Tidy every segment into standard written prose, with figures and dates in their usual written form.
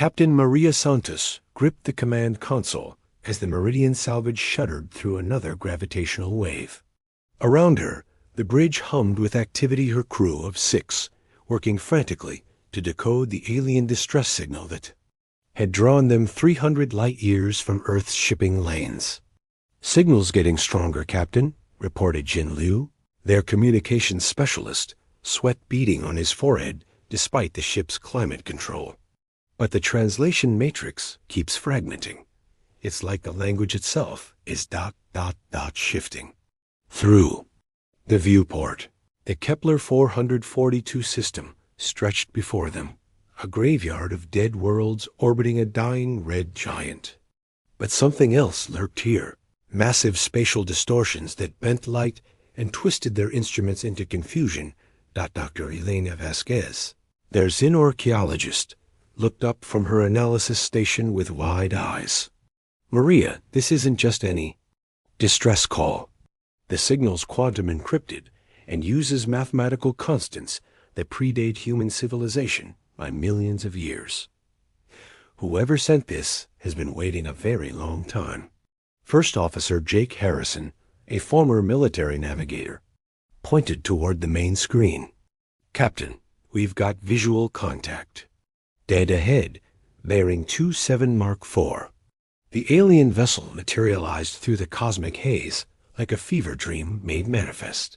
Captain Maria Santos gripped the command console as the Meridian salvage shuddered through another gravitational wave. Around her, the bridge hummed with activity, her crew of 6 working frantically to decode the alien distress signal that had drawn them 300 light-years from Earth's shipping lanes. "Signal's getting stronger, Captain," reported Jin Liu, their communications specialist, sweat beading on his forehead despite the ship's climate control. "But the translation matrix keeps fragmenting. It's like the language itself is ... shifting." Through the viewport, the Kepler 442 system stretched before them, a graveyard of dead worlds orbiting a dying red giant. But something else lurked here, massive spatial distortions that bent light and twisted their instruments into confusion. Dr. Elena Vasquez, their xenorchaeologist, looked up from her analysis station with wide eyes. "Maria, this isn't just any distress call. The signal's quantum encrypted and uses mathematical constants that predate human civilization by millions of years. Whoever sent this has been waiting a very long time." First Officer Jake Harrison, a former military navigator, pointed toward the main screen. "Captain, we've got visual contact. Dead ahead, bearing 27 Mark IV. The alien vessel materialized through the cosmic haze like a fever dream made manifest.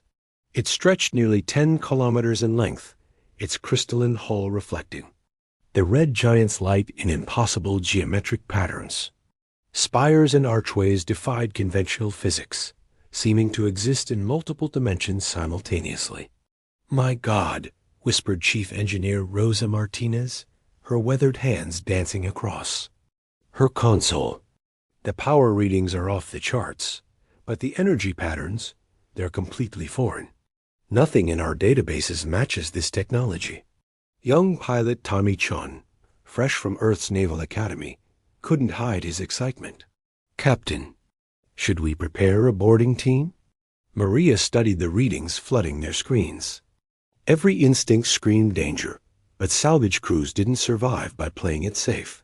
It stretched nearly 10 kilometers in length, its crystalline hull reflecting the red giant's light in impossible geometric patterns. Spires and archways defied conventional physics, seeming to exist in multiple dimensions simultaneously. "My God," whispered Chief Engineer Rosa Martinez, her weathered hands dancing across her console. "The power readings are off the charts, but the energy patterns, they're completely foreign. Nothing in our databases matches this technology." Young pilot Tommy Chun, fresh from Earth's Naval Academy, couldn't hide his excitement. "Captain, should we prepare a boarding team?" Maria studied the readings flooding their screens. Every instinct screamed danger, but salvage crews didn't survive by playing it safe.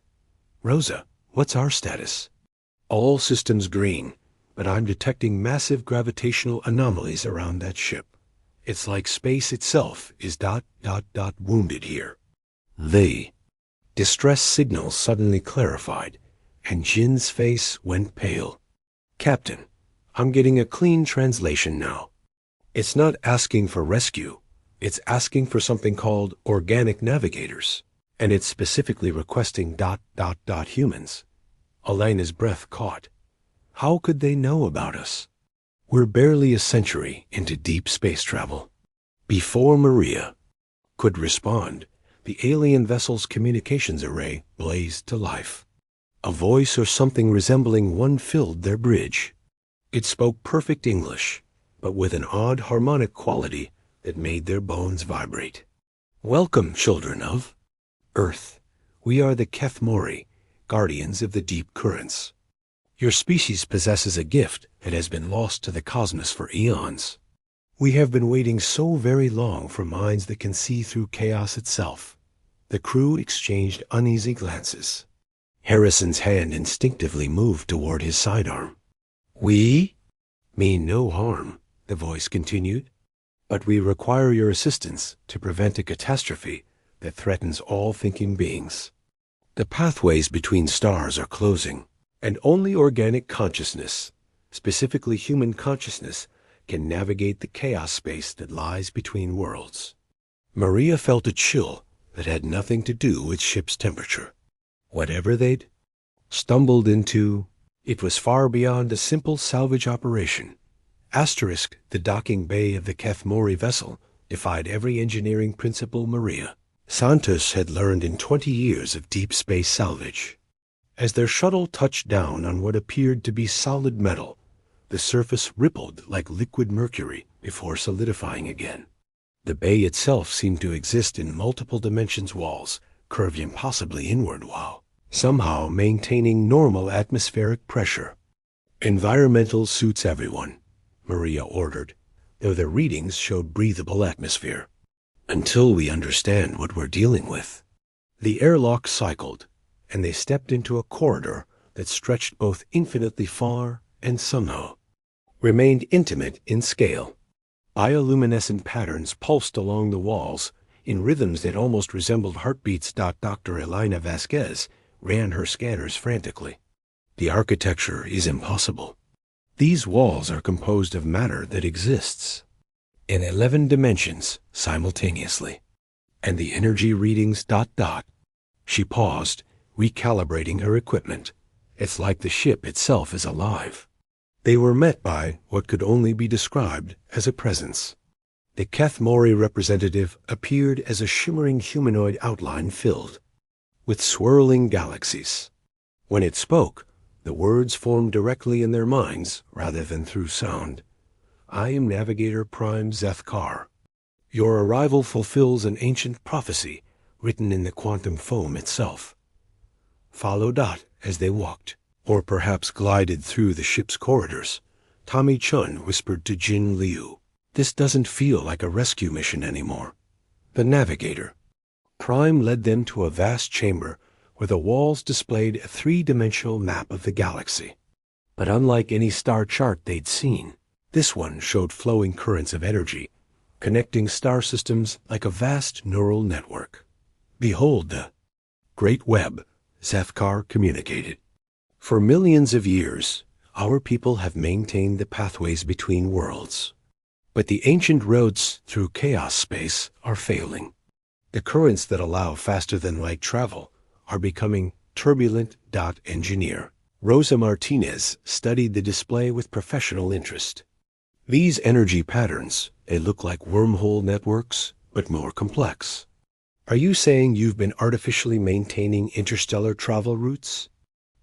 "Rosa, what's our status?" "All systems green, but I'm detecting massive gravitational anomalies around that ship. It's like space itself is ... wounded here." The distress signal suddenly clarified, and Jin's face went pale. "Captain, I'm getting a clean translation now. It's not asking for rescue. It's asking for something called organic navigators, and it's specifically requesting ... humans." Elena's breath caught. How could they know about us? We're barely a century into deep space travel. Before Maria could respond, the alien vessel's communications array blazed to life. A voice or something resembling one filled their bridge. It spoke perfect English, but with an odd harmonic quality that made their bones vibrate. "Welcome, children of Earth. We are the Kethmori, guardians of the deep currents. Your species possesses a gift that has been lost to the cosmos for eons. We have been waiting so very long for minds that can see through chaos itself." The crew exchanged uneasy glances. Harrison's hand instinctively moved toward his sidearm. "We mean no harm," the voice continued, "but we require your assistance to prevent a catastrophe that threatens all thinking beings. The pathways between stars are closing, and only organic consciousness, specifically human consciousness, can navigate the chaos space that lies between worlds." Maria felt a chill that had nothing to do with ship's temperature. Whatever they'd stumbled into, it was far beyond a simple salvage operation. Asterisk, the docking bay of the Kethmori vessel defied every engineering principle Maria Santos had learned in 20 years of deep space salvage. As their shuttle touched down on what appeared to be solid metal, the surface rippled like liquid mercury before solidifying again. The bay itself seemed to exist in multiple dimensions, walls curved impossibly inward while somehow maintaining normal atmospheric pressure. "Environmental suits everyone," Maria ordered, though their readings showed breathable atmosphere. "Until we understand what we're dealing with." The airlock cycled, and they stepped into a corridor that stretched both infinitely far and somehow remained intimate in scale. Bioluminescent patterns pulsed along the walls in rhythms that almost resembled heartbeats. Dr. Elena Vasquez ran her scanners frantically. The architecture is impossible. These walls are composed of matter that exists in 11 dimensions simultaneously. And the energy readings. She paused, recalibrating her equipment. It's like the ship itself is alive. They were met by what could only be described as a presence. The Keth-Mori representative appeared as a shimmering humanoid outline filled with swirling galaxies. When it spoke, the words formed directly in their minds rather than through sound. I am Navigator Prime Zethkar. Your arrival fulfills an ancient prophecy written in the quantum foam itself. Follow. As they walked, or perhaps glided through the ship's corridors, Tommy Chun whispered to Jin Liu, "This doesn't feel like a rescue mission anymore." The Navigator Prime led them to a vast chamber where the walls displayed a three-dimensional map of the galaxy. But unlike any star chart they'd seen, this one showed flowing currents of energy, connecting star systems like a vast neural network. "Behold the Great Web," Zethkar communicated. "For millions of years, our people have maintained the pathways between worlds. But the ancient roads through chaos space are failing. The currents that allow faster-than-light travel are becoming turbulent. Engineer Rosa Martinez studied the display with professional interest. These energy patterns, they look like wormhole networks, but more complex. Are you saying you've been artificially maintaining interstellar travel routes?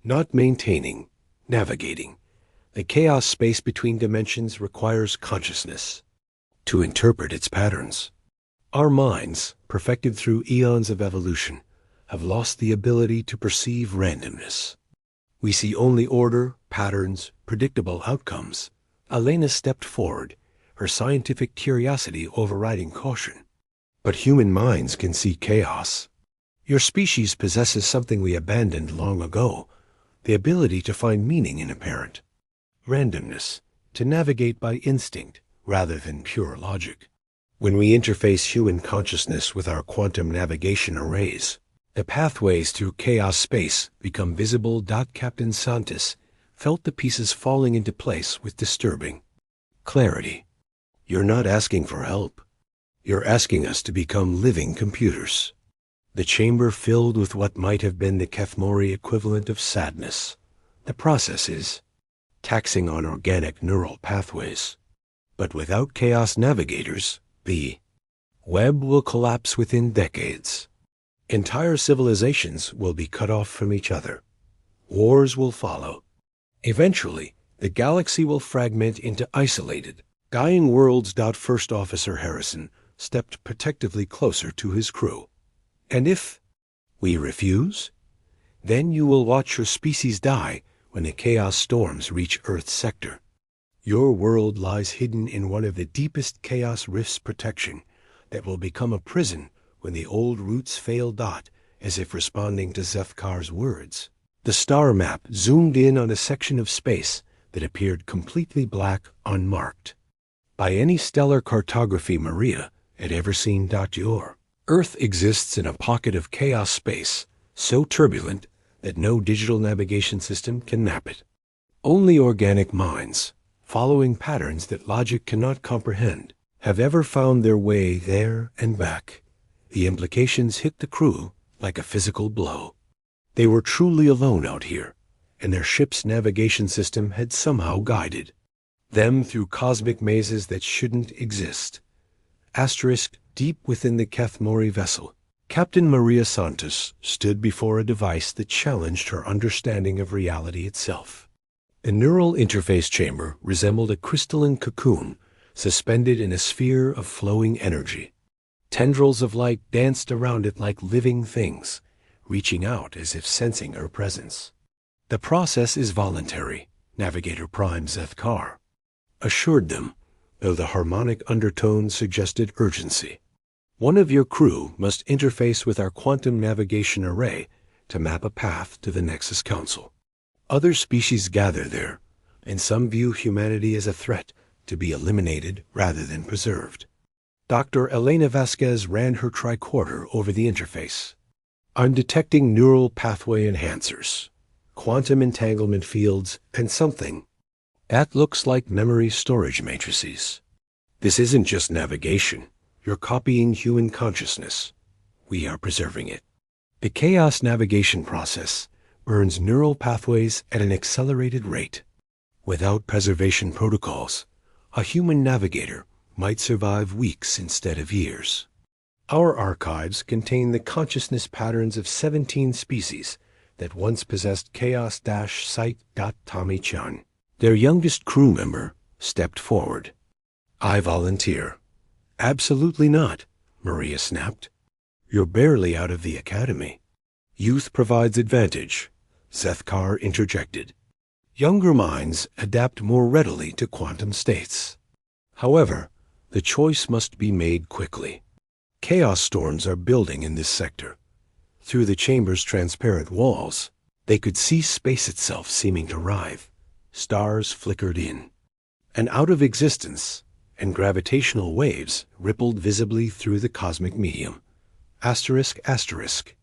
Not maintaining, navigating. The chaos space between dimensions requires consciousness to interpret its patterns. Our minds, perfected through eons of evolution, have lost the ability to perceive randomness. We see only order, patterns, predictable outcomes." Elena stepped forward, her scientific curiosity overriding caution. "But human minds can see chaos. Your species possesses something we abandoned long ago, the ability to find meaning in apparent randomness, to navigate by instinct rather than pure logic. When we interface human consciousness with our quantum navigation arrays, the pathways through chaos space become visible. Captain Santos felt the pieces falling into place with disturbing clarity. "You're not asking for help. You're asking us to become living computers." The chamber filled with what might have been the Keth-Mori equivalent of sadness. The process is taxing on organic neural pathways. But without chaos navigators, the web will collapse within decades. Entire civilizations will be cut off from each other. Wars will follow. Eventually, the galaxy will fragment into isolated, dying worlds. First Officer Harrison stepped protectively closer to his crew. "And if we refuse, then you will watch your species die when the chaos storms reach Earth's sector. Your world lies hidden in one of the deepest chaos rifts protection that will become a prison when the old roots fail. As if responding to Zethkar's words, the star map zoomed in on a section of space that appeared completely black, unmarked by any stellar cartography Maria had ever seen. Your Earth exists in a pocket of chaos space so turbulent that no digital navigation system can map it. Only organic minds, following patterns that logic cannot comprehend, have ever found their way there and back." The implications hit the crew like a physical blow. They were truly alone out here, and their ship's navigation system had somehow guided them through cosmic mazes that shouldn't exist. Deep within the Keth-Mori vessel, Captain Maria Santos stood before a device that challenged her understanding of reality itself. The neural interface chamber resembled a crystalline cocoon suspended in a sphere of flowing energy. Tendrils of light danced around it like living things, reaching out as if sensing her presence. "The process is voluntary," Navigator Prime Zethkar assured them, though the harmonic undertone suggested urgency. "One of your crew must interface with our quantum navigation array to map a path to the Nexus Council. Other species gather there, and some view humanity as a threat to be eliminated rather than preserved. Dr. Elena Vasquez ran her tricorder over the interface. I'm detecting neural pathway enhancers, quantum entanglement fields, and something that looks like memory storage matrices. This isn't just navigation. You're copying human consciousness. We are preserving it. The chaos navigation process burns neural pathways at an accelerated rate. Without preservation protocols, a human navigator might survive weeks instead of years. Our archives contain the consciousness patterns of 17 species that once possessed chaos-site.Tommy-chan. Their youngest crew member stepped forward. I volunteer. Absolutely not, Maria snapped. You're barely out of the academy. Youth provides advantage, Zethkar interjected. Younger minds adapt more readily to quantum states. However, the choice must be made quickly. Chaos storms are building in this sector. Through the chamber's transparent walls, they could see space itself seeming to writhe. Stars flickered in and out of existence, and gravitational waves rippled visibly through the cosmic medium. Asterisk, asterisk.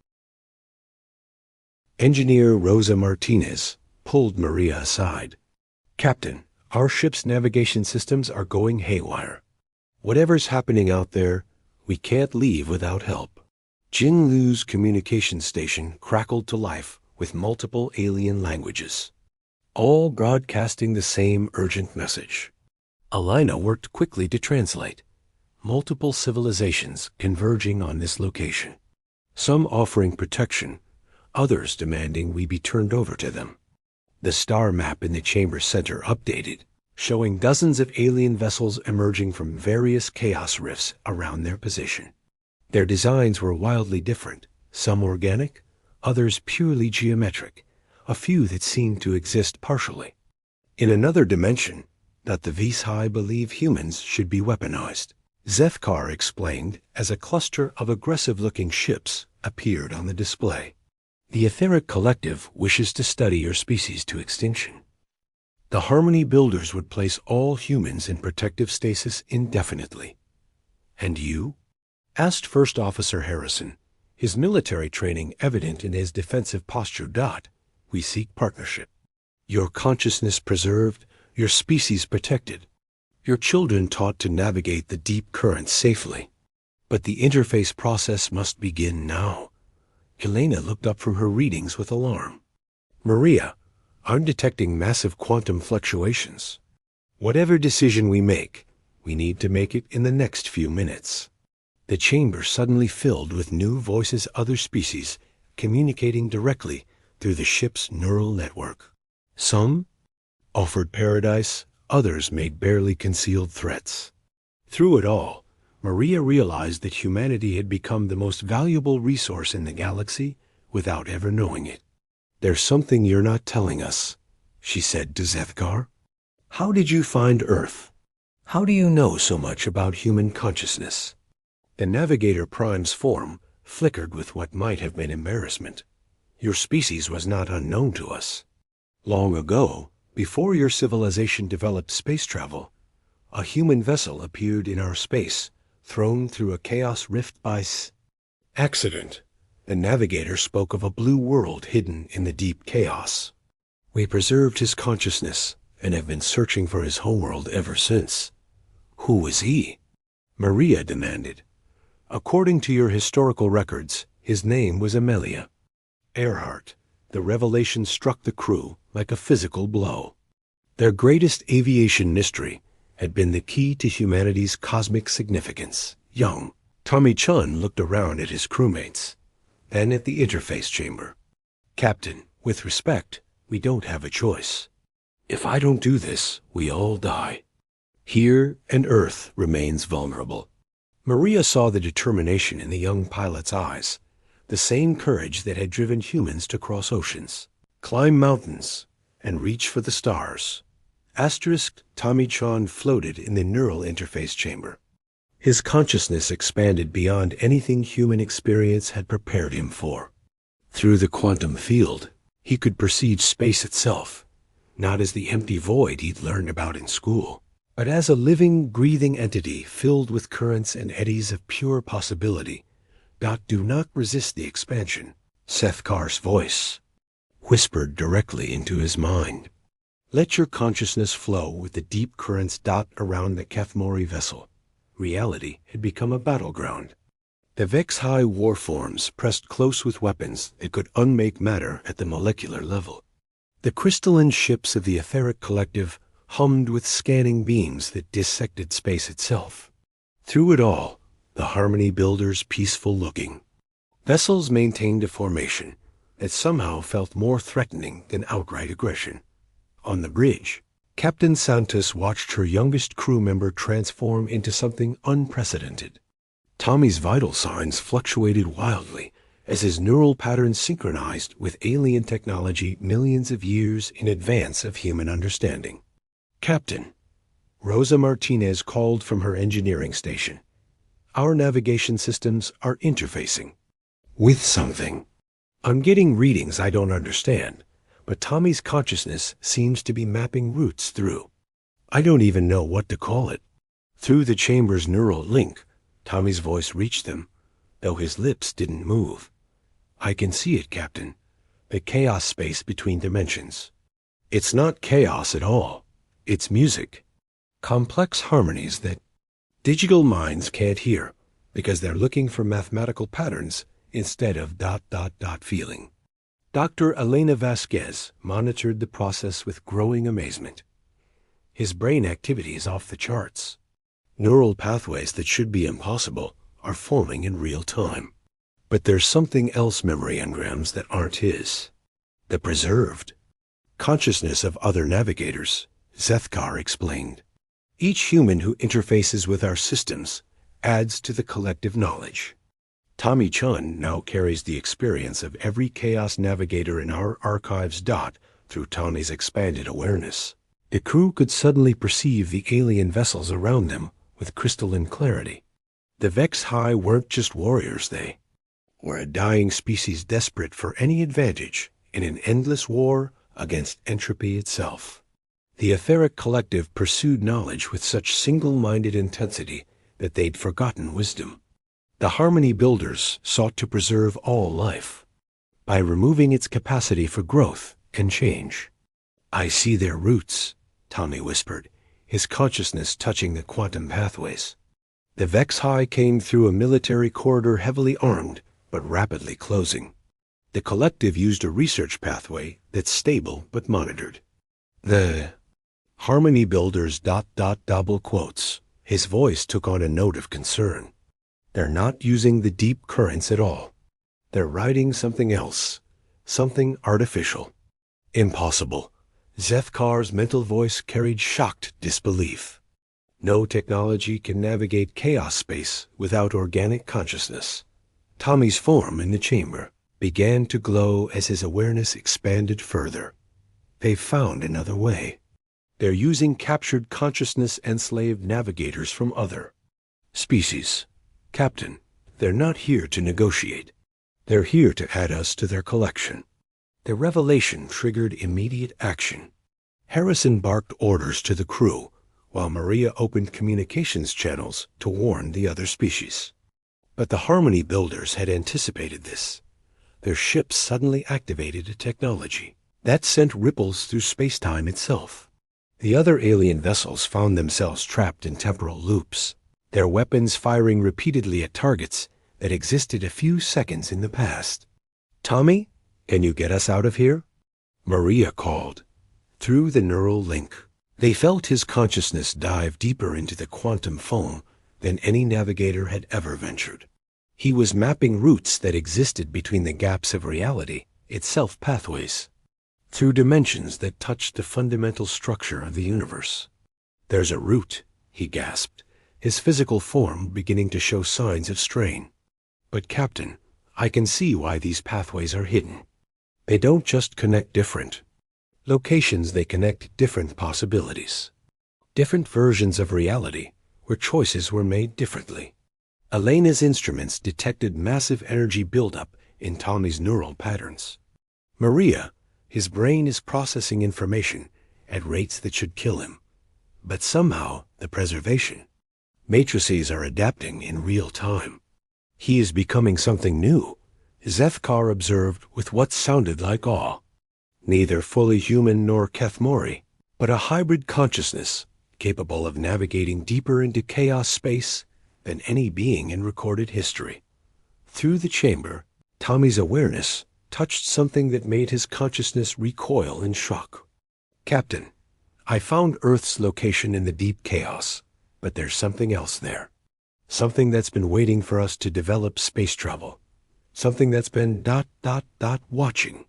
Engineer Rosa Martinez pulled Maria aside. Captain, our ship's navigation systems are going haywire. Whatever's happening out there, we can't leave without help. Jinglu's communication station crackled to life with multiple alien languages, all broadcasting the same urgent message. Alina worked quickly to translate. Multiple civilizations converging on this location. Some offering protection, others demanding we be turned over to them. The star map in the chamber center updated, showing dozens of alien vessels emerging from various chaos rifts around their position. Their designs were wildly different, some organic, others purely geometric, a few that seemed to exist partially. In another dimension, that the Vishai believe humans should be weaponized, Zethkar explained as a cluster of aggressive-looking ships appeared on the display. The Etheric Collective wishes to study your species to extinction. The Harmony Builders would place all humans in protective stasis indefinitely. And you? Asked First Officer Harrison, his military training evident in his defensive posture. We seek partnership. Your consciousness preserved, your species protected, your children taught to navigate the deep currents safely. But the interface process must begin now. Helena looked up from her readings with alarm. Maria, I'm detecting massive quantum fluctuations. Whatever decision we make, we need to make it in the next few minutes. The chamber suddenly filled with new voices, other species communicating directly through the ship's neural network. Some offered paradise, others made barely concealed threats. Through it all, Maria realized that humanity had become the most valuable resource in the galaxy without ever knowing it. There's something you're not telling us, she said to Zethkar. How did you find Earth? How do you know so much about human consciousness? The Navigator Prime's form flickered with what might have been embarrassment. Your species was not unknown to us. Long ago, before your civilization developed space travel, a human vessel appeared in our space, thrown through a chaos rift by accident. The navigator spoke of a blue world hidden in the deep chaos. We preserved his consciousness and have been searching for his homeworld ever since. Who was he? Maria demanded. According to your historical records, his name was Amelia Earhart. The revelation struck the crew like a physical blow. Their greatest aviation mystery had been the key to humanity's cosmic significance. Young Tommy-chan looked around at his crewmates, then at the interface chamber. Captain, with respect, we don't have a choice. If I don't do this, we all die. Here, and Earth remains vulnerable. Maria saw the determination in the young pilot's eyes, the same courage that had driven humans to cross oceans, climb mountains, and reach for the stars. Asterisk Tommy-chan floated in the neural interface chamber. His consciousness expanded beyond anything human experience had prepared him for. Through the quantum field, he could perceive space itself, not as the empty void he'd learned about in school, but as a living, breathing entity filled with currents and eddies of pure possibility. Do not resist the expansion, Sethkar's voice whispered directly into his mind. Let your consciousness flow with the deep currents around the Kethmori vessel. Reality had become a battleground. The Vex-High warforms pressed close with weapons that could unmake matter at the molecular level. The crystalline ships of the etheric collective hummed with scanning beams that dissected space itself. Through it all, the Harmony Builders peaceful-looking. Vessels maintained a formation that somehow felt more threatening than outright aggression. On the bridge, Captain Santos watched her youngest crew member transform into something unprecedented. Tommy's vital signs fluctuated wildly as his neural patterns synchronized with alien technology millions of years in advance of human understanding. Captain, Rosa Martinez called from her engineering station. Our navigation systems are interfacing with something. I'm getting readings I don't understand, but Tommy's consciousness seems to be mapping routes through. I don't even know what to call it. Through the chamber's neural link, Tommy's voice reached them, though his lips didn't move. I can see it, Captain. The chaos space between dimensions. It's not chaos at all. It's music. Complex harmonies that digital minds can't hear because they're looking for mathematical patterns instead of ... feeling. Dr. Elena Vasquez monitored the process with growing amazement. His brain activity is off the charts. Neural pathways that should be impossible are forming in real time. But there's something else memory engrams that aren't his. The preserved consciousness of other navigators, Sethkar explained. Each human who interfaces with our systems adds to the collective knowledge. Tommy Chun now carries the experience of every chaos navigator in our archives. Through Tommy's expanded awareness, the crew could suddenly perceive the alien vessels around them with crystalline clarity. The Vex-High weren't just warriors, they were a dying species desperate for any advantage in an endless war against entropy itself. The etheric collective pursued knowledge with such single-minded intensity that they'd forgotten wisdom. The Harmony Builders sought to preserve all life by removing its capacity for growth and change. I see their roots, Tommy whispered, his consciousness touching the quantum pathways. The Vex-High came through a military corridor heavily armed, but rapidly closing. The collective used a research pathway that's stable but monitored. The Harmony Builders ... double quotes. His voice took on a note of concern. They're not using the deep currents at all. They're riding something else, something artificial. Impossible. Sethkar's mental voice carried shocked disbelief. No technology can navigate chaos space without organic consciousness. Tommy's form in the chamber began to glow as his awareness expanded further. They've found another way. They're using captured consciousness-enslaved navigators from other species. Captain, they're not here to negotiate. They're here to add us to their collection. The revelation triggered immediate action. Harrison barked orders to the crew, while Maria opened communications channels to warn the other species. But the Harmony Builders had anticipated this. Their ships suddenly activated a technology that sent ripples through space-time itself. The other alien vessels found themselves trapped in temporal loops, their weapons firing repeatedly at targets that existed a few seconds in the past. Tommy, can you get us out of here? Maria called. Through the neural link, they felt his consciousness dive deeper into the quantum foam than any navigator had ever ventured. He was mapping routes that existed between the gaps of reality, itself pathways, through dimensions that touched the fundamental structure of the universe. There's a route, he gasped, his physical form beginning to show signs of strain. But Captain, I can see why these pathways are hidden. They don't just connect different locations, they connect different possibilities. Different versions of reality where choices were made differently. Elena's instruments detected massive energy buildup in Tommy's neural patterns. Maria, his brain is processing information at rates that should kill him. But somehow, the preservation matrices are adapting in real time. He is becoming something new, Zethkar observed with what sounded like awe. Neither fully human nor Kethmori, but a hybrid consciousness capable of navigating deeper into chaos space than any being in recorded history. Through the chamber, Tommy's awareness touched something that made his consciousness recoil in shock. "Captain, I found Earth's location in the deep chaos, but there's something else there. Something that's been waiting for us to develop space travel. Something that's been ... watching."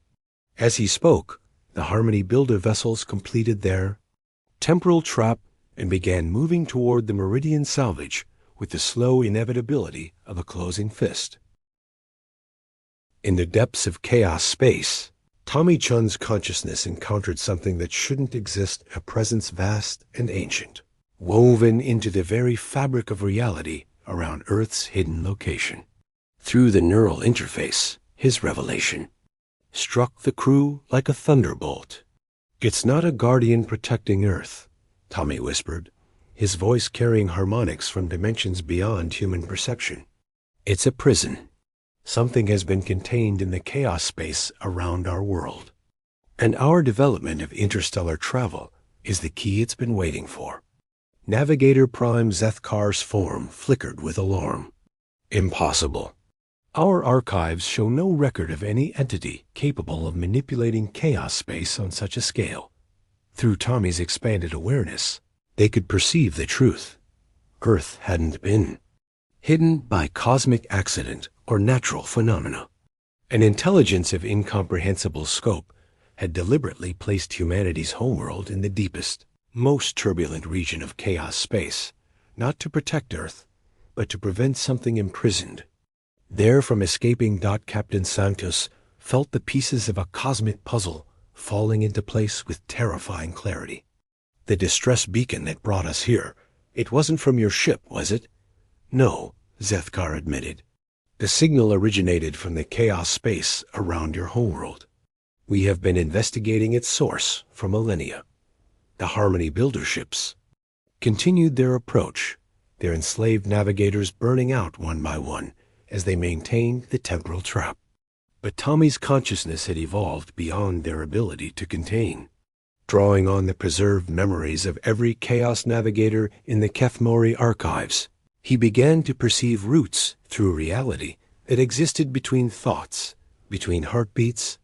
As he spoke, the Harmony Builder vessels completed their temporal trap and began moving toward the Meridian salvage with the slow inevitability of a closing fist. In the depths of chaos space, Tommy Chun's consciousness encountered something that shouldn't exist, a presence vast and ancient, woven into the very fabric of reality around Earth's hidden location. Through the neural interface, his revelation struck the crew like a thunderbolt. "It's not a guardian protecting Earth," Tommy whispered, his voice carrying harmonics from dimensions beyond human perception. "It's a prison. Something has been contained in the chaos space around our world. And our development of interstellar travel is the key it's been waiting for." Navigator Prime Zethkar's form flickered with alarm. "Impossible. Our archives show no record of any entity capable of manipulating chaos space on such a scale." Through Tommy's expanded awareness, they could perceive the truth. Earth hadn't been hidden by cosmic accident or natural phenomena. An intelligence of incomprehensible scope had deliberately placed humanity's homeworld in the deepest, most turbulent region of chaos space, not to protect Earth, but to prevent something imprisoned. There from escaping, Captain Santos felt the pieces of a cosmic puzzle falling into place with terrifying clarity. "The distress beacon that brought us here, it wasn't from your ship, was it?" "No," Zethkar admitted. "The signal originated from the chaos space around your homeworld. We have been investigating its source for millennia." The Harmony Builder ships continued their approach, their enslaved navigators burning out one by one as they maintained the temporal trap. But Tommy's consciousness had evolved beyond their ability to contain. Drawing on the preserved memories of every Chaos Navigator in the Kethmori archives, he began to perceive roots through reality that existed between thoughts, between heartbeats,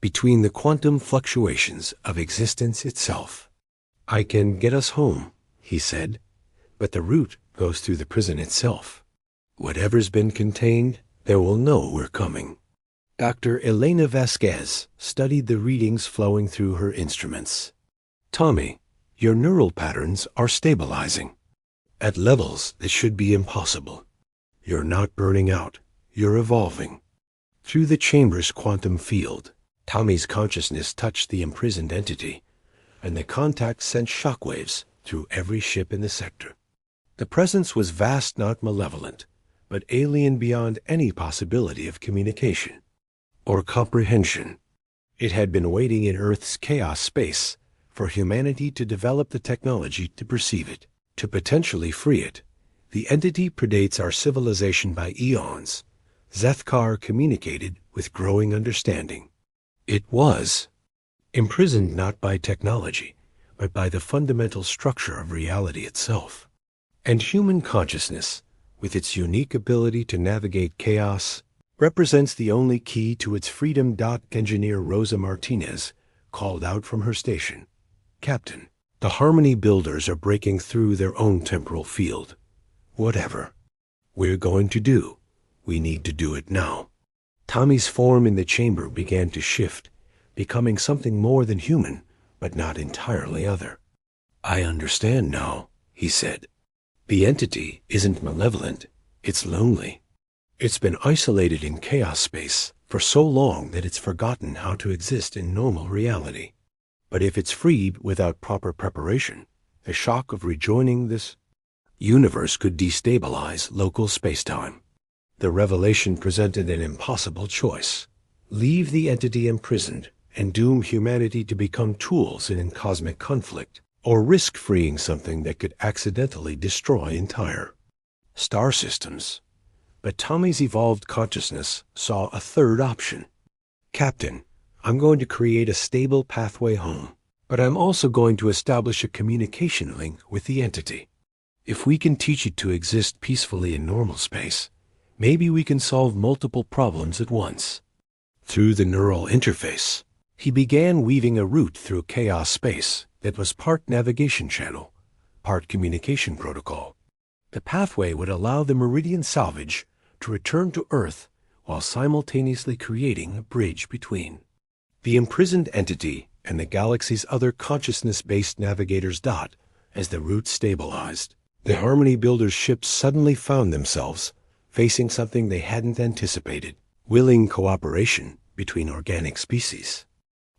between the quantum fluctuations of existence itself. "I can get us home," he said, "but the route goes through the prison itself. Whatever's been contained, they will know we're coming." Dr. Elena Vasquez studied the readings flowing through her instruments. "Tommy, your neural patterns are stabilizing at levels that should be impossible. You're not burning out, you're evolving." Through the chamber's quantum field, Tommy's consciousness touched the imprisoned entity, and the contact sent shockwaves through every ship in the sector. The presence was vast, not malevolent, but alien beyond any possibility of communication or comprehension. It had been waiting in Earth's chaos space for humanity to develop the technology to perceive it, to potentially free it. "The entity predates our civilization by eons," Zethkar communicated with growing understanding. It was imprisoned not by technology, but by the fundamental structure of reality itself. And human consciousness, with its unique ability to navigate chaos, represents the only key to its freedom. Engineer Rosa Martinez called out from her station. "Captain, the Harmony Builders are breaking through their own temporal field. Whatever we're going to do, we need to do it now." Tommy's form in the chamber began to shift, becoming something more than human, but not entirely other. "I understand now," he said. "The entity isn't malevolent, it's lonely. It's been isolated in chaos space for so long that it's forgotten how to exist in normal reality. But if it's freed without proper preparation, the shock of rejoining this universe could destabilize local spacetime. The revelation presented an impossible choice: leave the entity imprisoned and doom humanity to become tools in cosmic conflict, or risk freeing something that could accidentally destroy entire star systems. But Tommy's evolved consciousness saw a third option. Captain, I'm going to create a stable pathway home, but I'm also going to establish a communication link with the entity. If we can teach it to exist peacefully in normal space, maybe we can solve multiple problems at once. Through the neural interface, he began weaving a route through chaos space that was part navigation channel, part communication protocol. The pathway would allow the Meridian salvage to return to Earth while simultaneously creating a bridge between the imprisoned entity and the galaxy's other consciousness-based navigators. As the route stabilized, the Harmony Builder's ships suddenly found themselves facing something they hadn't anticipated: willing cooperation between organic species.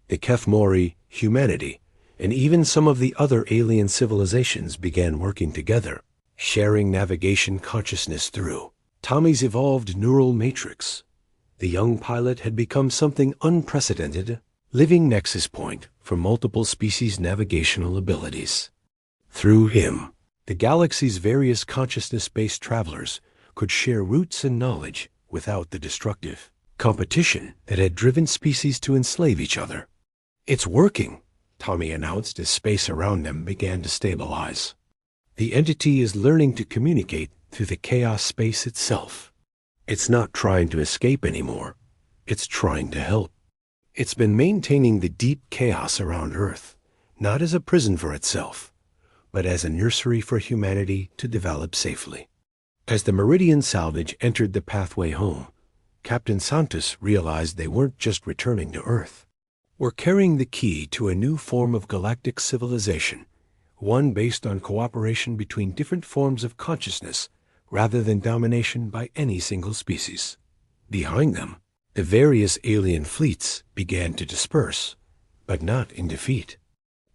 The Kefmori, humanity, and even some of the other alien civilizations began working together, sharing navigation consciousness through Tommy's evolved neural matrix. The young pilot had become something unprecedented, living nexus point for multiple species' navigational abilities. Through him, the galaxy's various consciousness-based travelers could share routes and knowledge without the destructive competition that had driven species to enslave each other. "It's working," Tommy announced as space around them began to stabilize. "The entity is learning to communicate through the chaos space itself. It's not trying to escape anymore. It's trying to help. It's been maintaining the deep chaos around Earth, not as a prison for itself, but as a nursery for humanity to develop safely." As the Meridian salvage entered the pathway home, Captain Santos realized they weren't just returning to Earth. "We're carrying the key to a new form of galactic civilization, one based on cooperation between different forms of consciousness rather than domination by any single species." Behind them, the various alien fleets began to disperse, but not in defeat.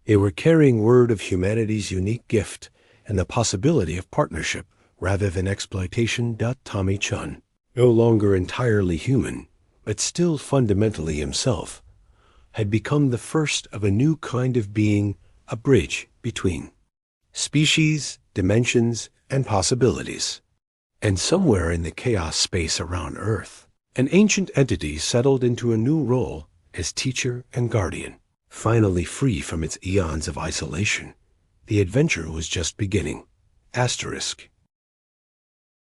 They were carrying word of humanity's unique gift and the possibility of partnership rather than exploitation. Tommy Chun, no longer entirely human, but still fundamentally himself, had become the first of a new kind of being, a bridge between species, dimensions, and possibilities. And somewhere in the chaos space around Earth, an ancient entity settled into a new role as teacher and guardian. Finally free from its eons of isolation, the adventure was just beginning. Asterisk.